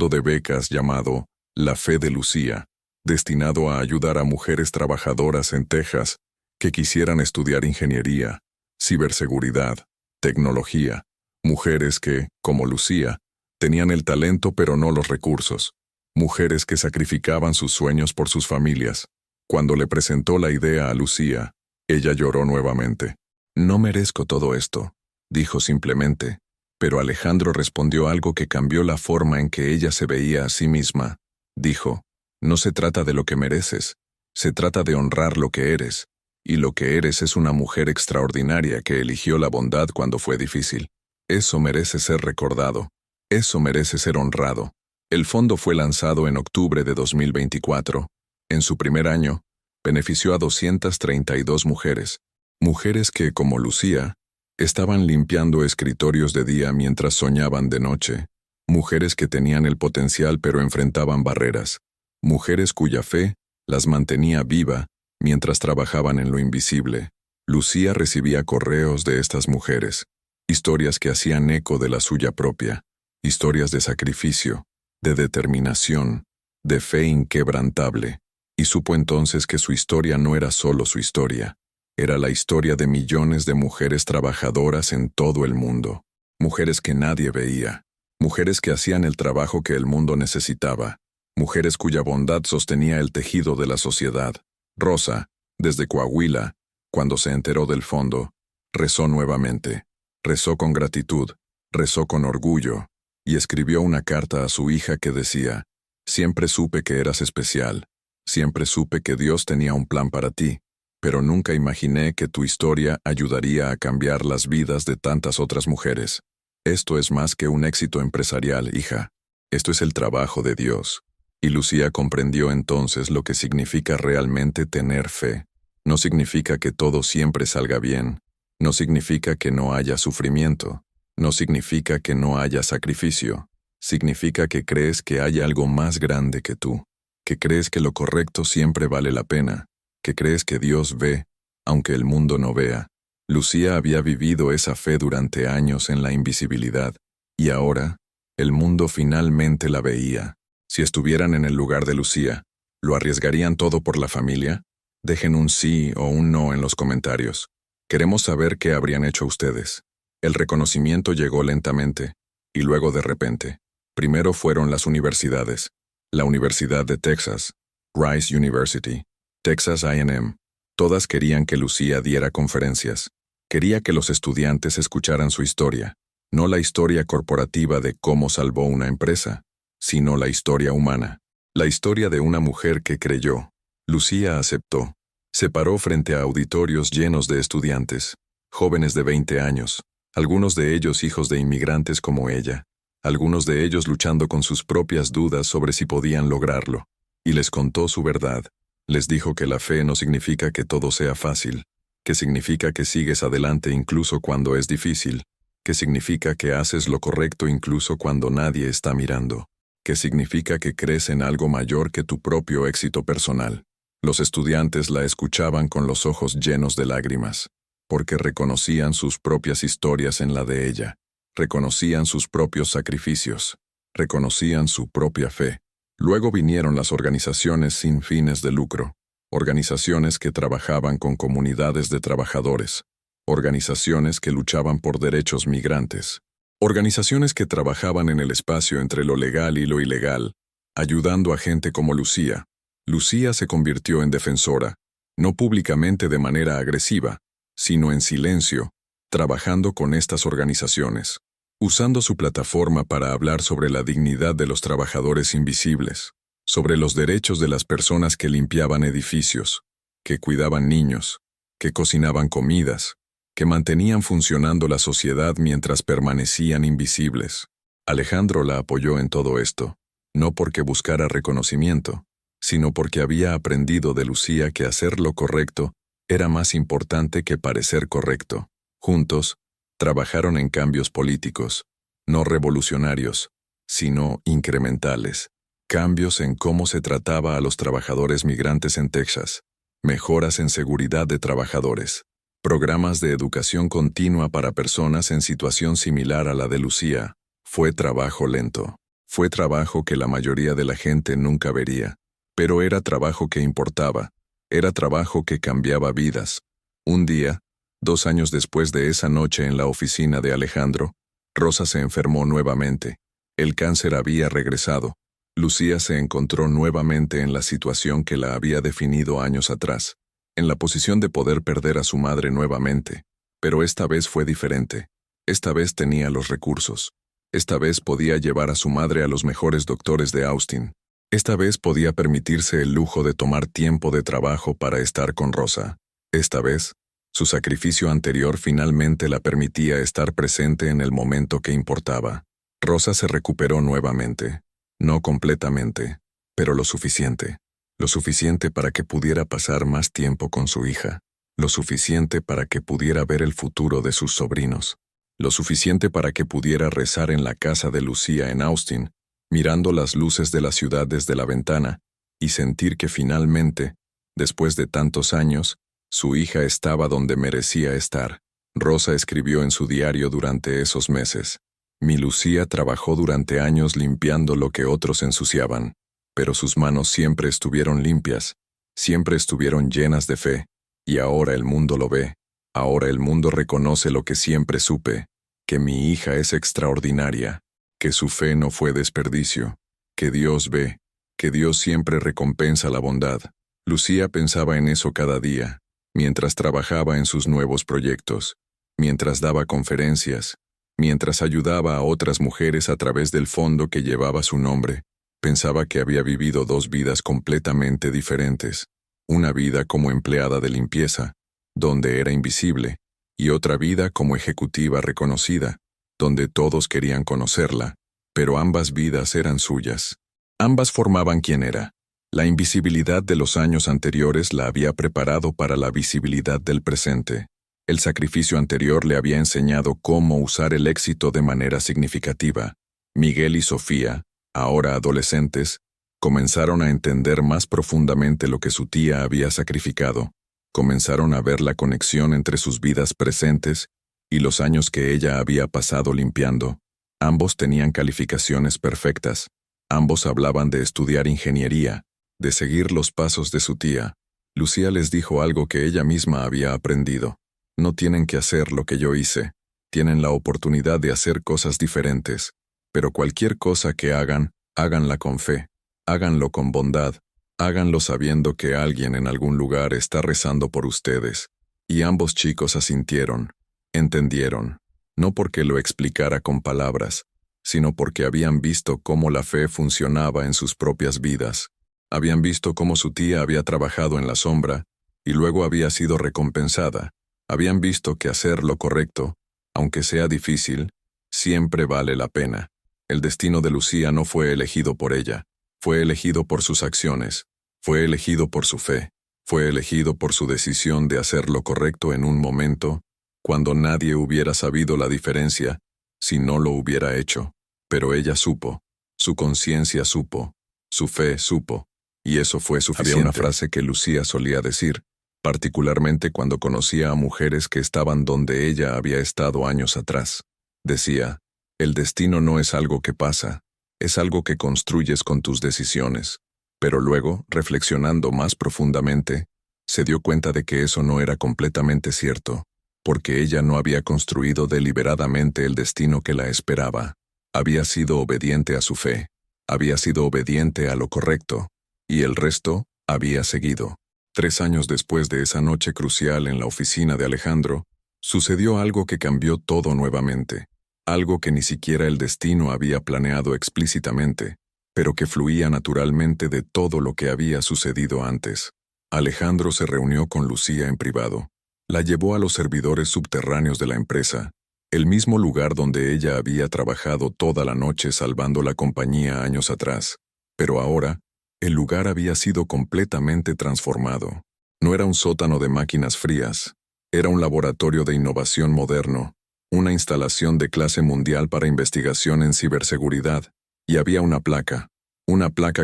de becas llamado La Fe de Lucía, destinado a ayudar a mujeres trabajadoras en Texas que quisieran estudiar ingeniería, ciberseguridad, tecnología, mujeres que, como Lucía, tenían el talento pero no los recursos, mujeres que sacrificaban sus sueños por sus familias. Cuando le presentó la idea a Lucía, ella lloró nuevamente. No merezco todo esto, dijo simplemente, pero Alejandro respondió algo que cambió la forma en que ella se veía a sí misma. Dijo: no se trata de lo que mereces, se trata de honrar lo que eres, y lo que eres es una mujer extraordinaria que eligió la bondad cuando fue difícil. Eso merece ser recordado, eso merece ser honrado. El fondo fue lanzado en octubre de 2024. En su primer año, benefició a 232 mujeres, Mujeres que, como Lucía, estaban limpiando escritorios de día mientras soñaban de noche. Mujeres que tenían el potencial pero enfrentaban barreras. Mujeres cuya fe las mantenía viva mientras trabajaban en lo invisible. Lucía recibía correos de estas mujeres, historias que hacían eco de la suya propia, historias de sacrificio, de determinación, de fe inquebrantable, y supo entonces que su historia no era solo su historia, era la historia de millones de mujeres trabajadoras en todo el mundo, mujeres que nadie veía, mujeres que hacían el trabajo que el mundo necesitaba, mujeres cuya bondad sostenía el tejido de la sociedad. Rosa, desde Coahuila, cuando se enteró del fondo, rezó nuevamente, rezó con gratitud, rezó con orgullo, y escribió una carta a su hija que decía: «Siempre supe que eras especial, siempre supe que Dios tenía un plan para ti, pero nunca imaginé que tu historia ayudaría a cambiar las vidas de tantas otras mujeres. Esto es más que un éxito empresarial, hija. Esto es el trabajo de Dios». Y Lucía comprendió entonces lo que significa realmente tener fe. No significa que todo siempre salga bien, no significa que no haya sufrimiento, no significa que no haya sacrificio, significa que crees que hay algo más grande que tú, que crees que lo correcto siempre vale la pena, que crees que Dios ve, aunque el mundo no vea. Lucía había vivido esa fe durante años en la invisibilidad, y ahora, el mundo finalmente la veía. Si estuvieran en el lugar de Lucía, ¿lo arriesgarían todo por la familia? Dejen un sí o un no en los comentarios. Queremos saber qué habrían hecho ustedes. El reconocimiento llegó lentamente, y luego de repente. Primero fueron las universidades. La Universidad de Texas, Rice University, Texas A&M. Todas querían que Lucía diera conferencias. Quería que los estudiantes escucharan su historia, no la historia corporativa de cómo salvó una empresa, sino la historia humana, la historia de una mujer que creyó. Lucía aceptó. Se paró frente a auditorios llenos de estudiantes, jóvenes de 20 años, algunos de ellos hijos de inmigrantes como ella, algunos de ellos luchando con sus propias dudas sobre si podían lograrlo, y les contó su verdad. Les dijo que la fe no significa que todo sea fácil, que significa que sigues adelante incluso cuando es difícil, que significa que haces lo correcto incluso cuando nadie está mirando, que significa que crees en algo mayor que tu propio éxito personal. Los estudiantes la escuchaban con los ojos llenos de lágrimas, porque reconocían sus propias historias en la de ella, reconocían sus propios sacrificios, reconocían su propia fe. Luego vinieron las organizaciones sin fines de lucro, organizaciones que trabajaban con comunidades de trabajadores, organizaciones que luchaban por derechos migrantes, organizaciones que trabajaban en el espacio entre lo legal y lo ilegal, ayudando a gente como Lucía. Lucía se convirtió en defensora, no públicamente de manera agresiva, sino en silencio, trabajando con estas organizaciones, usando su plataforma para hablar sobre la dignidad de los trabajadores invisibles, sobre los derechos de las personas que limpiaban edificios, que cuidaban niños, que cocinaban comidas, que mantenían funcionando la sociedad mientras permanecían invisibles. Alejandro la apoyó en todo esto, no porque buscara reconocimiento, sino porque había aprendido de Lucía que hacer lo correcto era más importante que parecer correcto. Juntos, trabajaron en cambios políticos, no revolucionarios, sino incrementales, cambios en cómo se trataba a los trabajadores migrantes en Texas, mejoras en seguridad de trabajadores, programas de educación continua para personas en situación similar a la de Lucía. Fue trabajo lento, fue trabajo que la mayoría de la gente nunca vería, pero era trabajo que importaba, era trabajo que cambiaba vidas. Un día, 2 años después de esa noche en la oficina de Alejandro, Rosa se enfermó nuevamente. El cáncer había regresado. Lucía se encontró nuevamente en la situación que la había definido años atrás, en la posición de poder perder a su madre nuevamente. Pero esta vez fue diferente. Esta vez tenía los recursos. Esta vez podía llevar a su madre a los mejores doctores de Austin. Esta vez podía permitirse el lujo de tomar tiempo de trabajo para estar con Rosa. Esta vez, su sacrificio anterior finalmente la permitía estar presente en el momento que importaba. Rosa se recuperó nuevamente. No completamente, pero lo suficiente. Lo suficiente para que pudiera pasar más tiempo con su hija. lo suficiente para que pudiera ver el futuro de sus sobrinos, lo suficiente para que pudiera rezar en la casa de Lucía en Austin, mirando las luces de la ciudad desde la ventana, y sentir que finalmente, después de tantos años, su hija estaba donde merecía estar. Rosa escribió en su diario durante esos meses: mi Lucía trabajó durante años limpiando lo que otros ensuciaban, pero sus manos siempre estuvieron limpias, siempre estuvieron llenas de fe, y ahora el mundo lo ve, ahora el mundo reconoce lo que siempre supe, que mi hija es extraordinaria, que su fe no fue desperdicio, que Dios ve, que Dios siempre recompensa la bondad. Lucía pensaba en eso cada día, mientras trabajaba en sus nuevos proyectos, mientras daba conferencias, mientras ayudaba a otras mujeres a través del fondo que llevaba su nombre. Pensaba que había vivido dos vidas completamente diferentes, una vida como empleada de limpieza, donde era invisible, y otra vida como ejecutiva reconocida, donde todos querían conocerla, pero ambas vidas eran suyas. Ambas formaban quién era. La invisibilidad de los años anteriores la había preparado para la visibilidad del presente. El sacrificio anterior le había enseñado cómo usar el éxito de manera significativa. Miguel y Sofía, ahora adolescentes, comenzaron a entender más profundamente lo que su tía había sacrificado. Comenzaron a ver la conexión entre sus vidas presentes y los años que ella había pasado limpiando. Ambos tenían calificaciones perfectas. Ambos hablaban de estudiar ingeniería, de seguir los pasos de su tía. Lucía les dijo algo que ella misma había aprendido. No tienen que hacer lo que yo hice. Tienen la oportunidad de hacer cosas diferentes. Pero cualquier cosa que hagan, háganla con fe. Háganlo con bondad. Háganlo sabiendo que alguien en algún lugar está rezando por ustedes. Y ambos chicos asintieron. Entendieron. No porque lo explicara con palabras, sino porque habían visto cómo la fe funcionaba en sus propias vidas. Habían visto cómo su tía había trabajado en la sombra, y luego había sido recompensada. Habían visto que hacer lo correcto, aunque sea difícil, siempre vale la pena. El destino de Lucía no fue elegido por ella, fue elegido por sus acciones, fue elegido por su fe, fue elegido por su decisión de hacer lo correcto en un momento, cuando nadie hubiera sabido la diferencia, si no lo hubiera hecho. Pero ella supo, su conciencia supo, su fe supo, y eso fue suficiente. Había una frase que Lucía solía decir, particularmente cuando conocía a mujeres que estaban donde ella había estado años atrás. Decía: el destino no es algo que pasa, es algo que construyes con tus decisiones. Pero luego, reflexionando más profundamente, se dio cuenta de que eso no era completamente cierto, porque ella no había construido deliberadamente el destino que la esperaba. Había sido obediente a su fe, había sido obediente a lo correcto, y el resto había seguido. 3 años después de esa noche crucial en la oficina de Alejandro, sucedió algo que cambió todo nuevamente, algo que ni siquiera el destino había planeado explícitamente, pero que fluía naturalmente de todo lo que había sucedido antes. Alejandro se reunió con Lucía en privado. La llevó a los servidores subterráneos de la empresa, el mismo lugar donde ella había trabajado toda la noche salvando la compañía años atrás. Pero ahora, el lugar había sido completamente transformado. No era un sótano de máquinas frías, era un laboratorio de innovación moderno, una instalación de clase mundial para investigación en ciberseguridad, y había una placa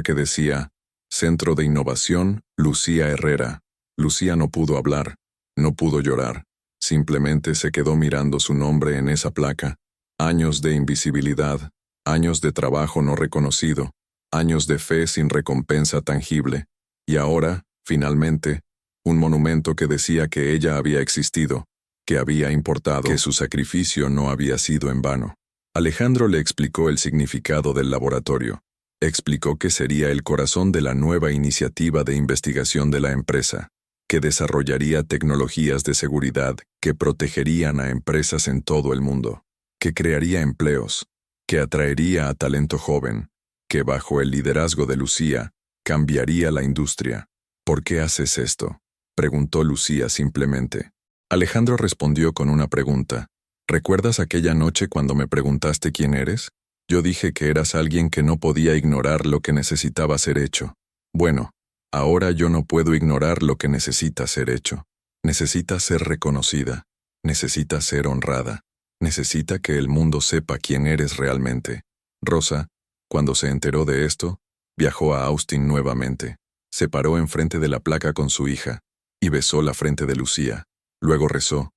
que decía: Centro de Innovación, Lucía Herrera. Lucía no pudo hablar, no pudo llorar, simplemente se quedó mirando su nombre en esa placa. Años de invisibilidad, años de trabajo no reconocido, años de fe sin recompensa tangible, y ahora, finalmente, un monumento que decía que ella había existido, que había importado, que su sacrificio no había sido en vano. Alejandro le explicó el significado del laboratorio. Explicó que sería el corazón de la nueva iniciativa de investigación de la empresa, que desarrollaría tecnologías de seguridad que protegerían a empresas en todo el mundo, que crearía empleos, que atraería a talento joven, que bajo el liderazgo de Lucía, cambiaría la industria. ¿Por qué haces esto?, preguntó Lucía simplemente. Alejandro respondió con una pregunta. ¿Recuerdas aquella noche cuando me preguntaste quién eres? Yo dije que eras alguien que no podía ignorar lo que necesitaba ser hecho. Bueno, ahora yo no puedo ignorar lo que necesita ser hecho. Necesita ser reconocida. Necesita ser honrada. Necesita que el mundo sepa quién eres realmente. Rosa, cuando se enteró de esto, viajó a Austin nuevamente. Se paró enfrente de la placa con su hija y besó la frente de Lucía. Luego rezó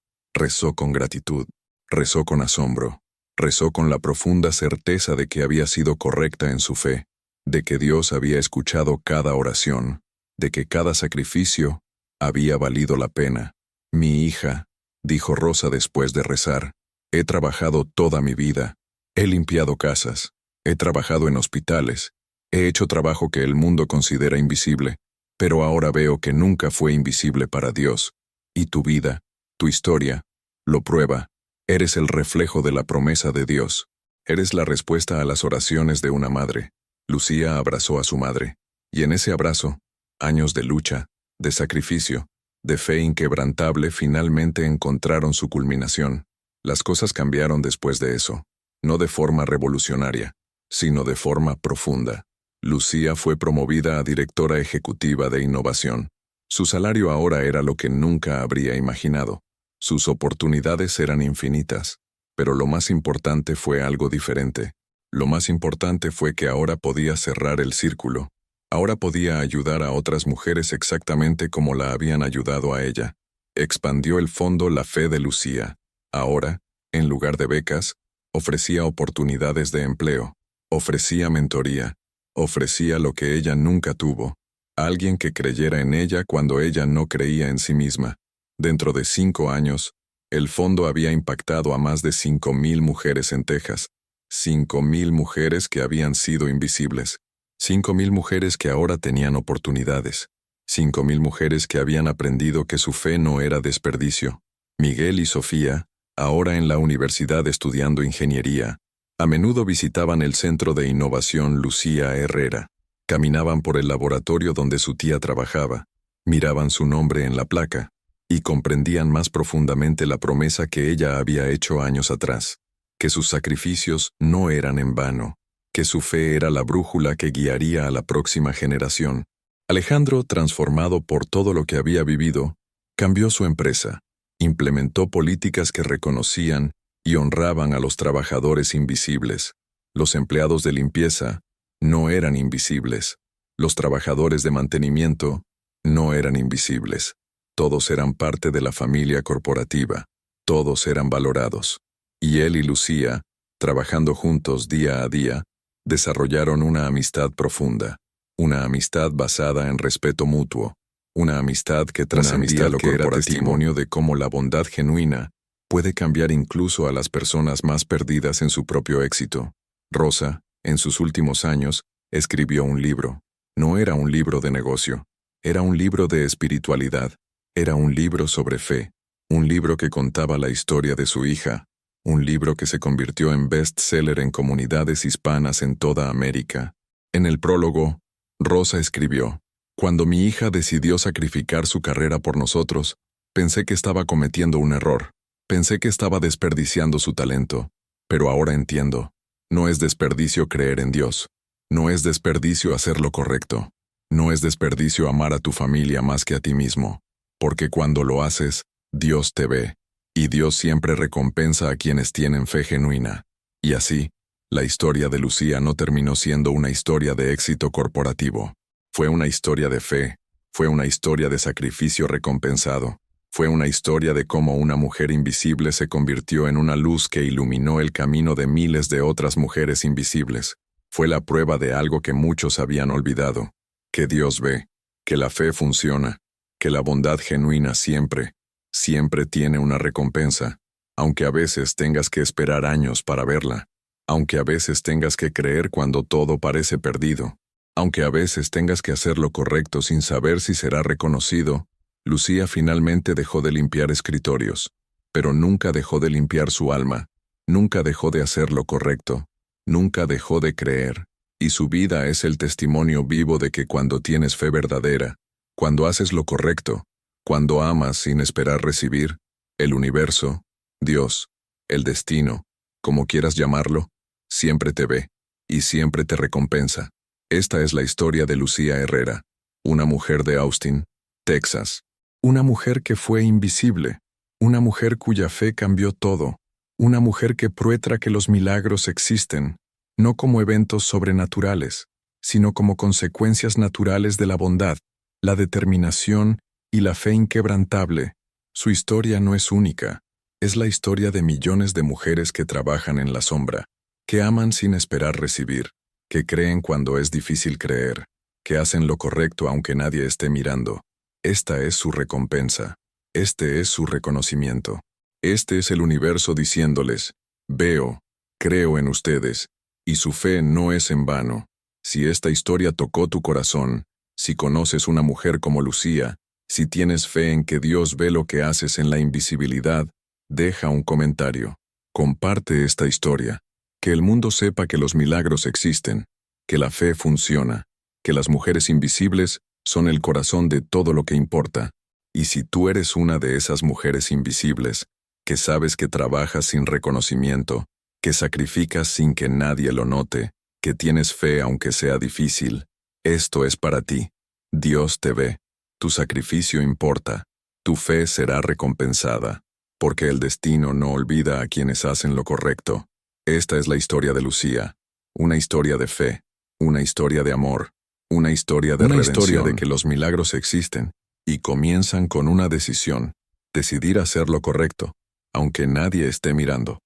con gratitud, rezó con asombro, rezó con la profunda certeza de que había sido correcta en su fe, de que Dios había escuchado cada oración, de que cada sacrificio había valido la pena. Mi hija, dijo Rosa después de rezar, he trabajado toda mi vida, he limpiado casas, he trabajado en hospitales, he hecho trabajo que el mundo considera invisible, pero ahora veo que nunca fue invisible para Dios. Y tu vida, tu historia, lo prueba. Eres el reflejo de la promesa de Dios. Eres la respuesta a las oraciones de una madre. Lucía abrazó a su madre, y en ese abrazo, años de lucha, de sacrificio, de fe inquebrantable finalmente encontraron su culminación. Las cosas cambiaron después de eso, no de forma revolucionaria, sino de forma profunda. Lucía fue promovida a directora ejecutiva de innovación. Su salario ahora era lo que nunca habría imaginado. Sus oportunidades eran infinitas, pero lo más importante fue algo diferente. Lo más importante fue que ahora podía cerrar el círculo. Ahora podía ayudar a otras mujeres exactamente como la habían ayudado a ella. Expandió el fondo La Fe de Lucía. Ahora, en lugar de becas, ofrecía oportunidades de empleo, ofrecía mentoría, ofrecía lo que ella nunca tuvo, alguien que creyera en ella cuando ella no creía en sí misma. Dentro de 5 años, el fondo había impactado a más de 5,000 mujeres en Texas, 5,000 mujeres que habían sido invisibles, 5,000 mujeres que ahora tenían oportunidades, 5,000 mujeres que habían aprendido que su fe no era desperdicio. Miguel y Sofía, ahora en la universidad estudiando ingeniería, a menudo visitaban el Centro de Innovación Lucía Herrera. Caminaban por el laboratorio donde su tía trabajaba, miraban su nombre en la placa, y comprendían más profundamente la promesa que ella había hecho años atrás, que sus sacrificios no eran en vano, que su fe era la brújula que guiaría a la próxima generación. Alejandro, transformado por todo lo que había vivido, cambió su empresa, implementó políticas que reconocían y honraban a los trabajadores invisibles. Los empleados de limpieza no eran invisibles. Los trabajadores de mantenimiento no eran invisibles. Todos eran parte de la familia corporativa. Todos eran valorados. Y él y Lucía, trabajando juntos día a día, desarrollaron una amistad profunda. Una amistad basada en respeto mutuo. Una amistad que trascendía lo que era testimonio de cómo la bondad genuina puede cambiar incluso a las personas más perdidas en su propio éxito. Rosa, en sus últimos años, escribió un libro. No era un libro de negocio. Era un libro de espiritualidad. Era un libro sobre fe. Un libro que contaba la historia de su hija. Un libro que se convirtió en bestseller en comunidades hispanas en toda América. En el prólogo, Rosa escribió: «Cuando mi hija decidió sacrificar su carrera por nosotros, pensé que estaba cometiendo un error. Pensé que estaba desperdiciando su talento. Pero ahora entiendo. No es desperdicio creer en Dios. No es desperdicio hacer lo correcto. No es desperdicio amar a tu familia más que a ti mismo. Porque cuando lo haces, Dios te ve. Y Dios siempre recompensa a quienes tienen fe genuina». Y así, la historia de Lucía no terminó siendo una historia de éxito corporativo. Fue una historia de fe. Fue una historia de sacrificio recompensado. Fue una historia de cómo una mujer invisible se convirtió en una luz que iluminó el camino de miles de otras mujeres invisibles. Fue la prueba de algo que muchos habían olvidado: que Dios ve, que la fe funciona, que la bondad genuina siempre, siempre tiene una recompensa, aunque a veces tengas que esperar años para verla, aunque a veces tengas que creer cuando todo parece perdido, aunque a veces tengas que hacer lo correcto sin saber si será reconocido. Lucía finalmente dejó de limpiar escritorios, pero nunca dejó de limpiar su alma, nunca dejó de hacer lo correcto, nunca dejó de creer, y su vida es el testimonio vivo de que cuando tienes fe verdadera, cuando haces lo correcto, cuando amas sin esperar recibir, el universo, Dios, el destino, como quieras llamarlo, siempre te ve, y siempre te recompensa. Esta es la historia de Lucía Herrera, una mujer de Austin, Texas. Una mujer que fue invisible, una mujer cuya fe cambió todo, una mujer que prueba que los milagros existen, no como eventos sobrenaturales, sino como consecuencias naturales de la bondad, la determinación y la fe inquebrantable. Su historia no es única, es la historia de millones de mujeres que trabajan en la sombra, que aman sin esperar recibir, que creen cuando es difícil creer, que hacen lo correcto aunque nadie esté mirando. Esta es su recompensa, este es su reconocimiento. Este es el universo diciéndoles, veo, creo en ustedes, y su fe no es en vano. Si esta historia tocó tu corazón, si conoces una mujer como Lucía, si tienes fe en que Dios ve lo que haces en la invisibilidad, deja un comentario. Comparte esta historia. Que el mundo sepa que los milagros existen, que la fe funciona, que las mujeres invisibles son el corazón de todo lo que importa. Y si tú eres una de esas mujeres invisibles, que sabes que trabajas sin reconocimiento, que sacrificas sin que nadie lo note, que tienes fe aunque sea difícil, esto es para ti. Dios te ve. Tu sacrificio importa. Tu fe será recompensada, porque el destino no olvida a quienes hacen lo correcto. Esta es la historia de Lucía, una historia de fe, una historia de amor, una historia de redención, historia de que los milagros existen, y comienzan con una decisión, decidir hacer lo correcto, aunque nadie esté mirando.